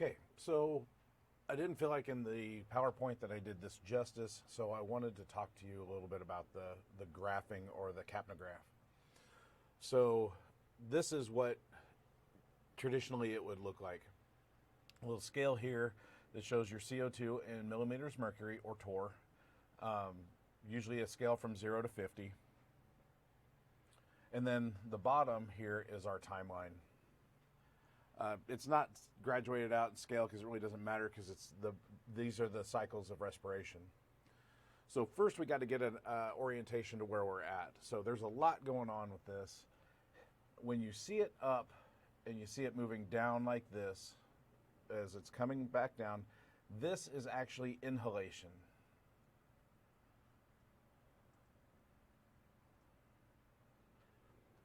Okay, so I didn't feel like in the PowerPoint that I did this justice, so I wanted to talk to you a little bit about the graphing or the capnograph. So this is what traditionally it would look like. A little scale here that shows your CO2 in millimeters mercury or torr, usually a scale from 0 to 50. And then the bottom here is our timeline. It's not graduated out in scale because it really doesn't matter because these are the cycles of respiration. So first we got to get an orientation to where we're at. So there's a lot going on with this. When you see it up and you see it moving down like this, as it's coming back down, this is actually inhalation.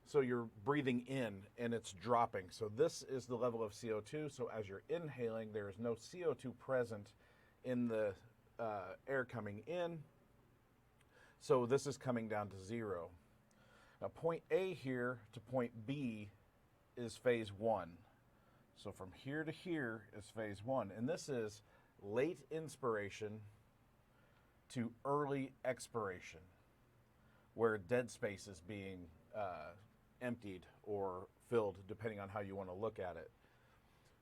So you're breathing in and it's dropping. So this is the level of CO2. So as you're inhaling, there is no CO2 present in the air coming in. So this is coming down to 0. Now point A here to point B is phase 1. So from here to here is phase 1. And this is late inspiration to early expiration, where dead space is being emptied or filled, depending on how you want to look at it.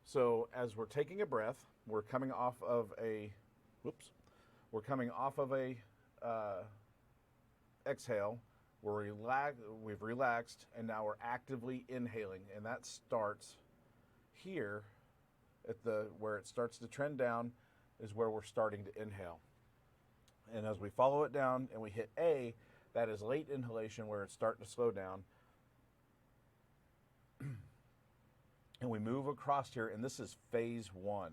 So as we're taking a breath, we're coming off of a exhale. We've relaxed, and now we're actively inhaling, and that starts here at where it starts to trend down is where we're starting to inhale. And as we follow it down and we hit A, that is late inhalation where it's starting to slow down. And we move across here, and this is phase 1.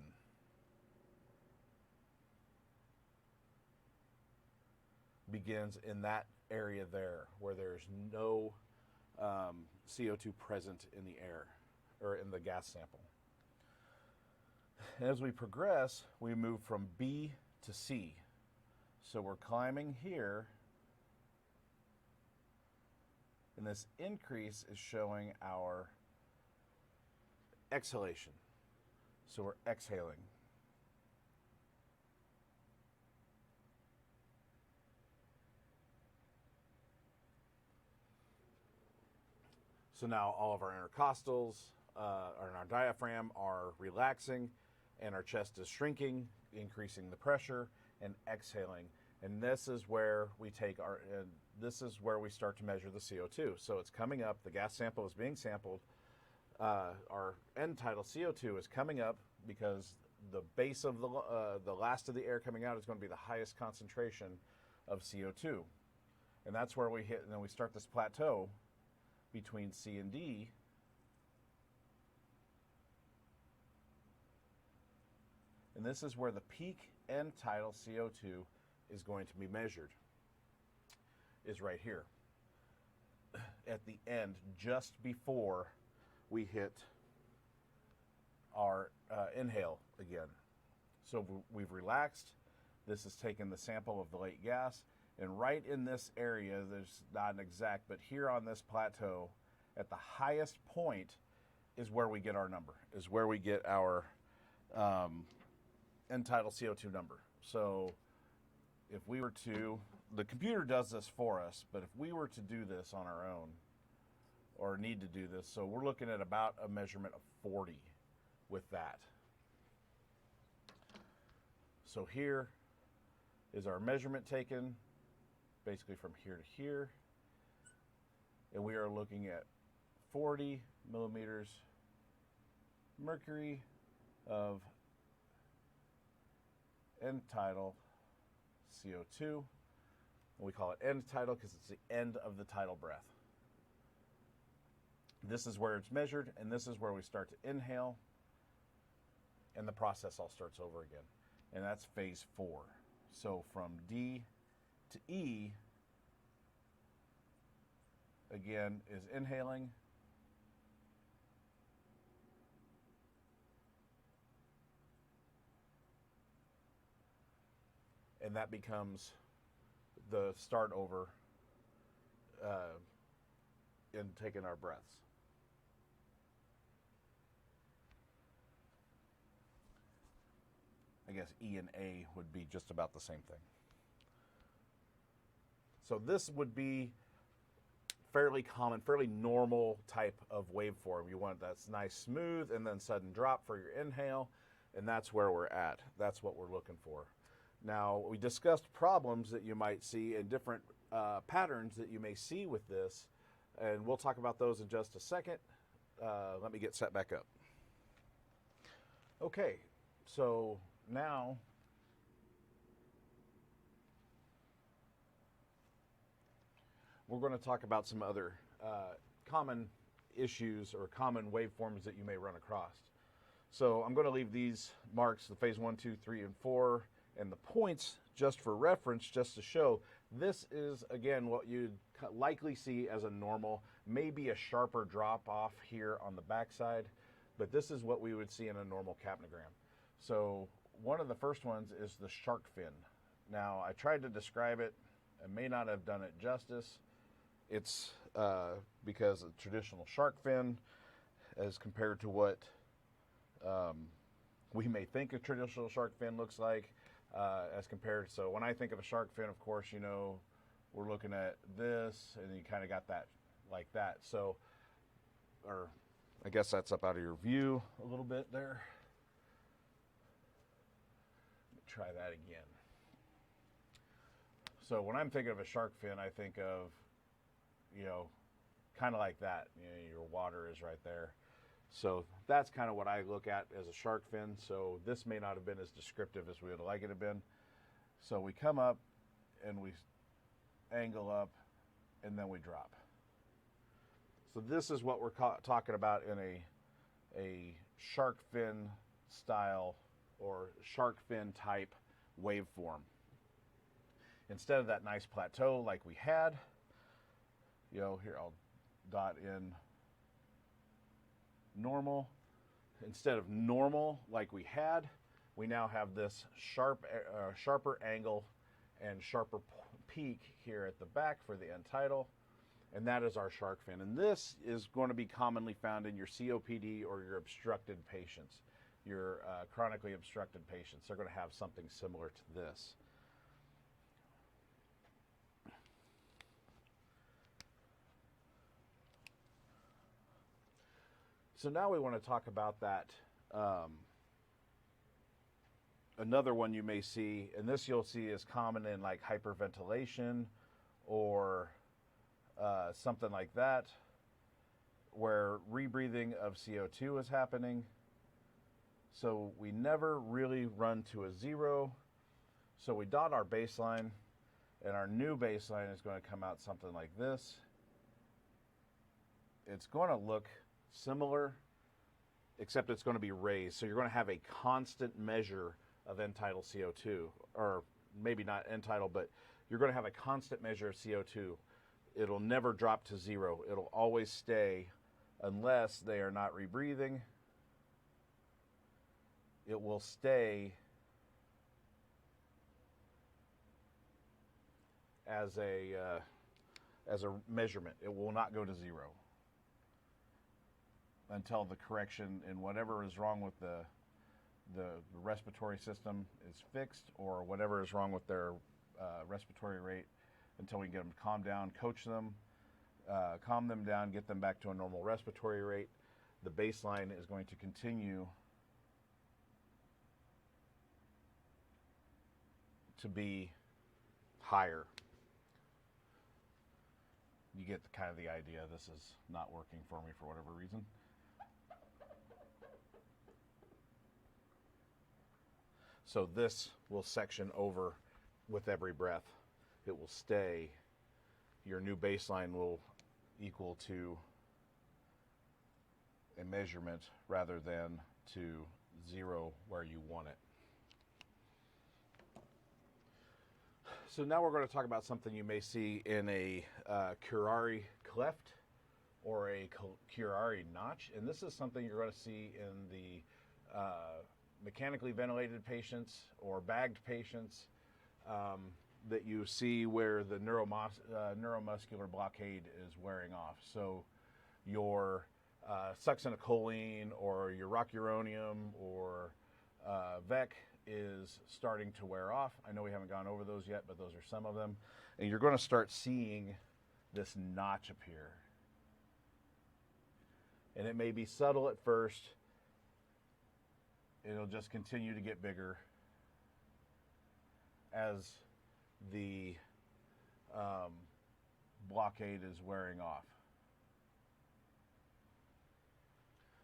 Begins in that area there where there's no CO2 present in the air or in the gas sample. And as we progress, we move from B to C. So we're climbing here, and this increase is showing our exhalation. So we're exhaling. So now all of our intercostals and our diaphragm are relaxing, and our chest is shrinking, increasing the pressure, and exhaling. And this is where we this is where we start to measure the CO2. So it's coming up, the gas sample is being sampled. Our end tidal CO2 is coming up because the base of the last of the air coming out is going to be the highest concentration of CO2. And that's where we hit, and then we start this plateau between C and D. And this is where the peak end tidal CO2 is going to be measured, is right here at the end, just before we hit our inhale again. So we've relaxed. This has taken the sample of the late gas, and right in this area, there's not an exact, but here on this plateau, at the highest point is where we get our number, is where we get our end tidal CO2 number. So if we were to, the computer does this for us, but if we were to do this on our own, or need to do this, so we're looking at about a measurement of 40 with that. So here is our measurement taken, basically from here to here, and we are looking at 40 millimeters mercury of end tidal CO2. And we call it end tidal because it's the end of the tidal breath. This is where it's measured, and this is where we start to inhale, and the process all starts over again. And that's phase 4. So from D to E, again, is inhaling. And that becomes the start over in taking our breaths. guess E and A would be just about the same thing. So this would be fairly common, fairly normal type of waveform. You want that's nice, smooth, and then sudden drop for your inhale, and that's where we're at. That's what we're looking for. Now, we discussed problems that you might see and different patterns that you may see with this, and we'll talk about those in just a second. Let me get set back up. Okay, so now we're going to talk about some other common issues or common waveforms that you may run across. So I'm going to leave these marks, the phase 1, 2, 3, and 4, and the points just for reference, just to show this is, again, what you'd likely see as a normal, maybe a sharper drop off here on the backside, but this is what we would see in a normal capnogram. So one of the first ones is the shark fin. Now, I tried to describe it. I may not have done it justice. It's because a traditional shark fin, as compared to what we may think a traditional shark fin looks like, as compared. So when I think of a shark fin, of course, you know, we're looking at this, and you kind of got that like that. So, or I guess that's up out of your view a little bit there. Let me try that again. So when I'm thinking of a shark fin, I think of, you know, kind of like that. You know, your water is right there. So that's kind of what I look at as a shark fin. So this may not have been as descriptive as we would like it to have been. So we come up and we angle up and then we drop. So this is what we're talking about in a shark fin style or shark fin type waveform. Instead of that nice plateau like we had, you know, here I'll dot in normal. Instead of normal like we had, we now have this sharper angle and sharper peak here at the back for the end tidal, and that is our shark fin. And this is going to be commonly found in your COPD or your obstructed patients, your chronically obstructed patients. They're going to have something similar to this. So now we want to talk about that. Another one you may see, and this you'll see is common in like hyperventilation or something like that, where rebreathing of CO2 is happening. So we never really run to a zero. So we dot our baseline, and our new baseline is going to come out something like this. It's going to look similar, except it's going to be raised. So you're going to have a constant measure of end tidal CO2, or maybe not end tidal, but you're going to have a constant measure of CO2. It'll never drop to zero. It'll always stay unless they are not rebreathing. It will stay as a measurement. It will not go to zero until the correction in whatever is wrong with the respiratory system is fixed, or whatever is wrong with their respiratory rate, until we can get them to calm down, coach them, calm them down, get them back to a normal respiratory rate. The baseline is going to continue to be higher. You get the kind of the idea. This is not working for me for whatever reason. So this will section over with every breath. It will stay. Your new baseline will equal to a measurement rather than to zero where you want it. So now we're going to talk about something you may see in a curare cleft or a curare notch. And this is something you're going to see in the mechanically ventilated patients or bagged patients that you see where the neuromuscular blockade is wearing off. So your succinylcholine or your rocuronium or VEC is starting to wear off. I know we haven't gone over those yet, but those are some of them. And you're going to start seeing this notch appear. And it may be subtle at first. It'll just continue to get bigger as the blockade is wearing off.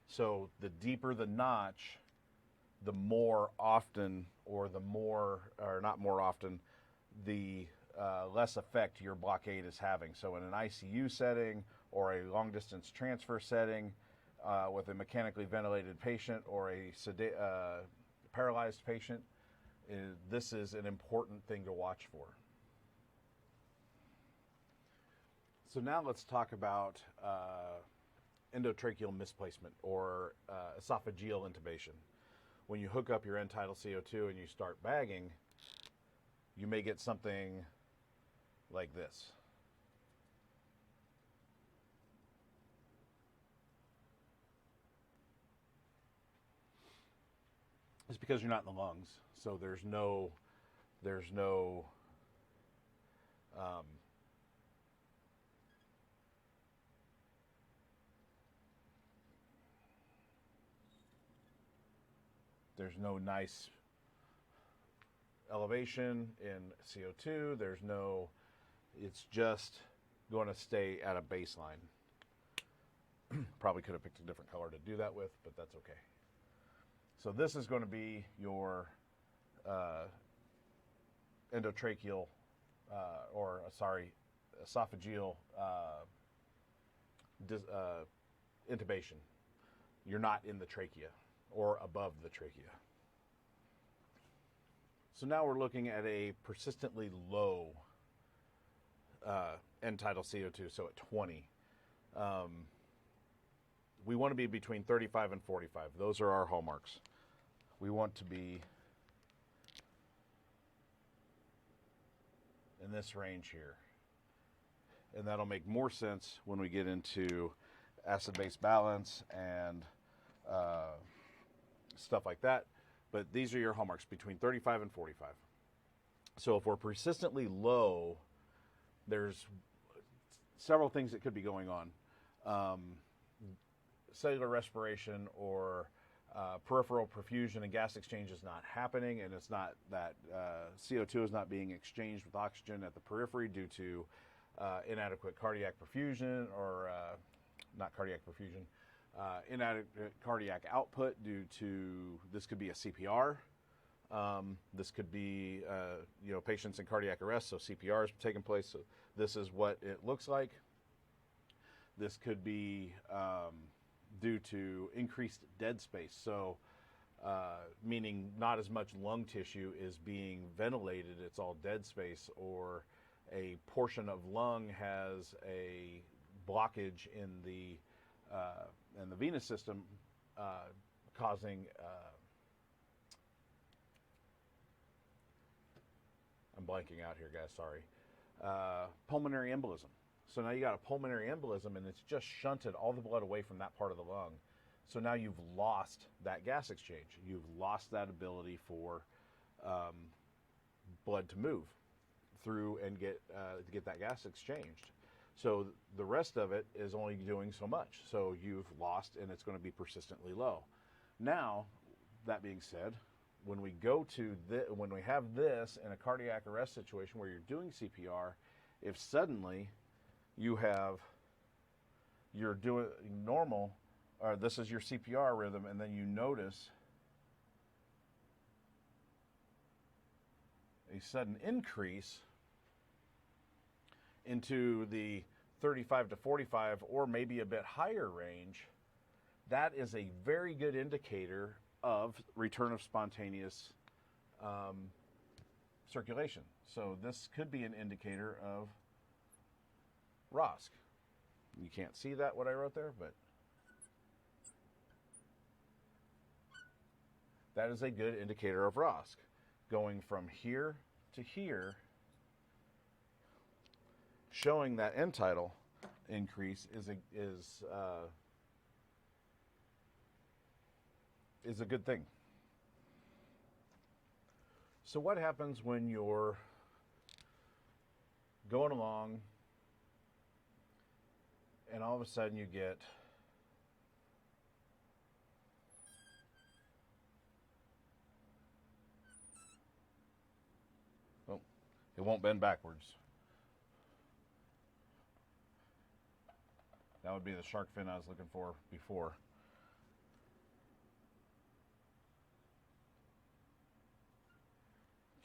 So the deeper the notch, the more often, or not more often, the less effect your blockade is having. So in an ICU setting or a long distance transfer setting with a mechanically ventilated patient or a paralyzed patient, this is an important thing to watch for. So now let's talk about endotracheal misplacement or esophageal intubation. When you hook up your end tidal CO2 and you start bagging, you may get something like this. It's because you're not in the lungs, so there's no nice elevation in CO2. It's just going to stay at a baseline. Probably could have picked a different color to do that with, but that's okay. So this is going to be your endotracheal, esophageal intubation. You're not in the trachea or above the trachea. So now we're looking at a persistently low end tidal CO2, so at 20. We want to be between 35 and 45. Those are our hallmarks. We want to be in this range here. And that'll make more sense when we get into acid-base balance and stuff like that. But these are your hallmarks, between 35 and 45. So if we're persistently low, there's several things that could be going on. Cellular respiration or peripheral perfusion and gas exchange is not happening, and it's not that CO2 is not being exchanged with oxygen at the periphery due to inadequate cardiac perfusion or not cardiac perfusion, inadequate cardiac output due to, this could be a CPR. This could be, patients in cardiac arrest, so CPR is taking place. So this is what it looks like. This could be due to increased dead space, so meaning not as much lung tissue is being ventilated, it's all dead space, or a portion of lung has a blockage in the venous system causing I'm blanking out here, guys, sorry. Pulmonary embolism. So now you got a pulmonary embolism and it's just shunted all the blood away from that part of the lung. So now you've lost that gas exchange. You've lost that ability for blood to move through and get that gas exchanged. So the rest of it is only doing so much. So you've lost, and it's going to be persistently low. Now, that being said, when we when we have this in a cardiac arrest situation where you're doing CPR, if suddenly you're doing normal, or this is your CPR rhythm, and then you notice a sudden increase into the 35 to 45 or maybe a bit higher range, that is a very good indicator of return of spontaneous circulation. So this could be an indicator of ROSC. You can't see that, what I wrote there, but that is a good indicator of ROSC. Going from here to here, showing that end tidal increase is a good thing. So what happens when you're going along and all of a sudden you get it won't bend backwards. That would be the shark fin I was looking for before.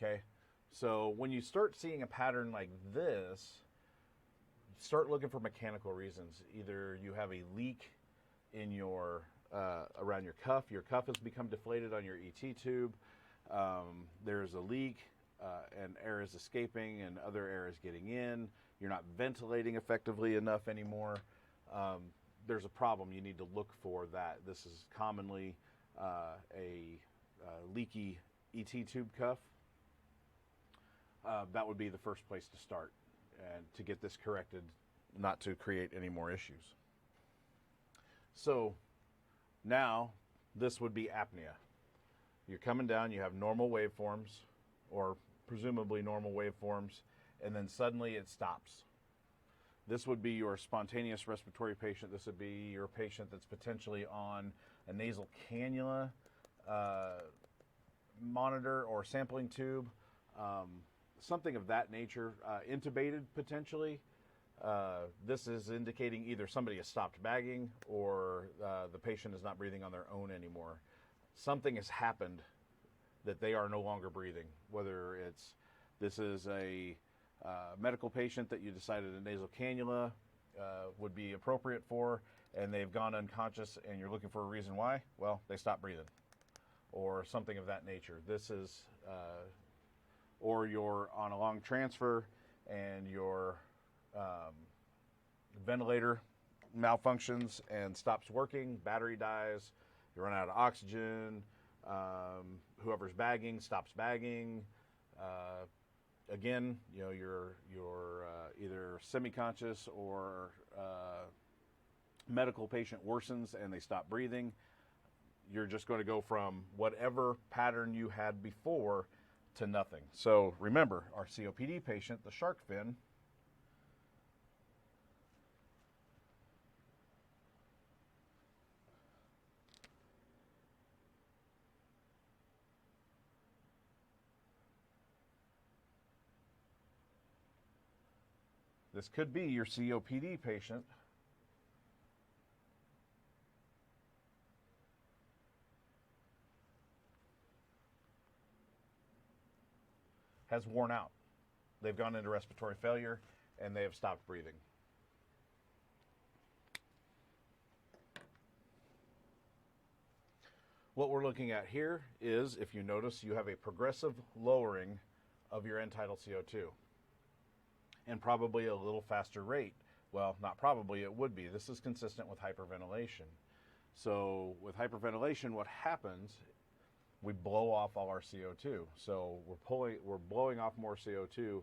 Okay, so when you start seeing a pattern like this, start looking for mechanical reasons. Either you have a leak in your around your cuff has become deflated on your ET tube, there's a leak, and air is escaping and other air is getting in, you're not ventilating effectively enough anymore, there's a problem. You need to look for that. This is commonly a leaky ET tube cuff. That would be the first place to start, and to get this corrected, not to create any more issues. So now this would be apnea. You're coming down, you have normal waveforms, or presumably normal waveforms, and then suddenly it stops. This would be your spontaneous respiratory patient. This would be your patient that's potentially on a nasal cannula monitor or sampling tube, something of that nature, intubated potentially. This is indicating either somebody has stopped bagging or the patient is not breathing on their own anymore. Something has happened that they are no longer breathing, whether this is a medical patient that you decided a nasal cannula would be appropriate for, and they've gone unconscious and you're looking for a reason why. Well, they stopped breathing or something of that nature. This is, or you're on a long transfer and your ventilator malfunctions and stops working, battery dies, you run out of oxygen, whoever's bagging stops bagging. Again, you know, you're either semi-conscious or medical patient worsens and they stop breathing. You're just going to go from whatever pattern you had before to nothing. So remember, our COPD patient, the shark fin, this could be your COPD patient has worn out. They've gone into respiratory failure and they have stopped breathing. What we're looking at here is, if you notice, you have a progressive lowering of your end tidal CO2, and probably a little faster rate. Well, not probably, it would be. This is consistent with hyperventilation. So with hyperventilation, what happens, we blow off all our CO2. So we're blowing off more CO2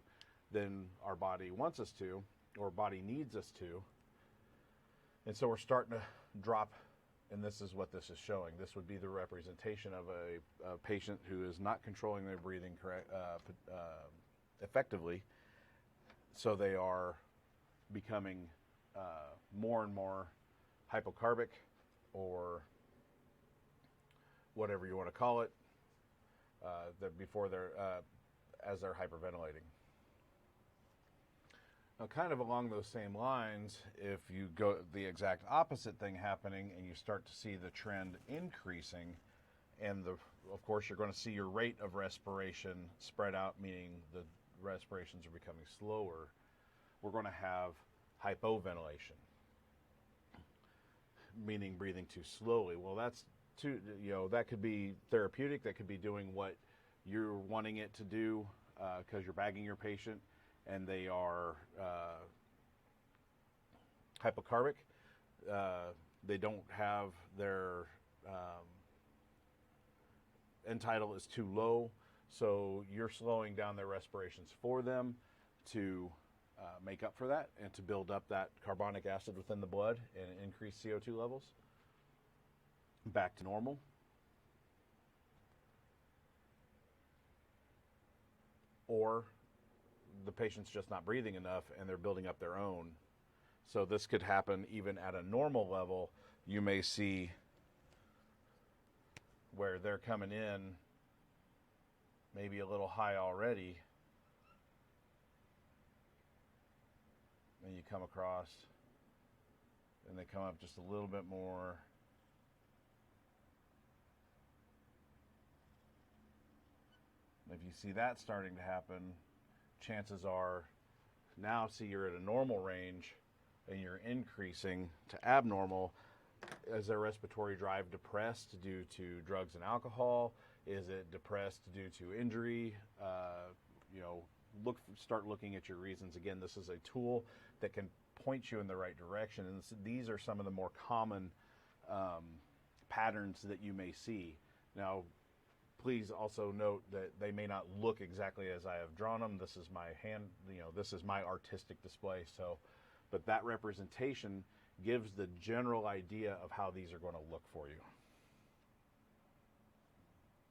than our body wants us to, or body needs us to. And so we're starting to drop, and this is what this is showing. This would be the representation of a patient who is not controlling their breathing effectively. So they are becoming more and more hypocarbic, or whatever you want to call it, before they're as they're hyperventilating. Now, kind of along those same lines, if you go the exact opposite thing happening and you start to see the trend increasing, and of course you're going to see your rate of respiration spread out, meaning the respirations are becoming slower, we're going to have hypoventilation, meaning breathing too slowly. Well, that's too, that could be therapeutic. That could be doing what you're wanting it to do because you're bagging your patient and they are hypocarbic. They don't have their end tidal is too low, so you're slowing down their respirations for them to make up for that and to build up that carbonic acid within the blood and increase CO2 levels back to normal. or the patient's just not breathing enough and they're building up their own. So this could happen even at a normal level. You may see where they're coming in maybe a little high already, and you come across and they come up just a little bit more. If you see that starting to happen, chances are now see you're at a normal range and you're increasing to abnormal. Is their respiratory drive depressed due to drugs and alcohol? Is it depressed due to injury? Start looking at your reasons. Again, this is a tool that can point you in the right direction, and these are some of the more common patterns that you may see. Now, please also note that they may not look exactly as I have drawn them. This is my hand, this is my artistic display. So, but that representation gives the general idea of how these are going to look for you.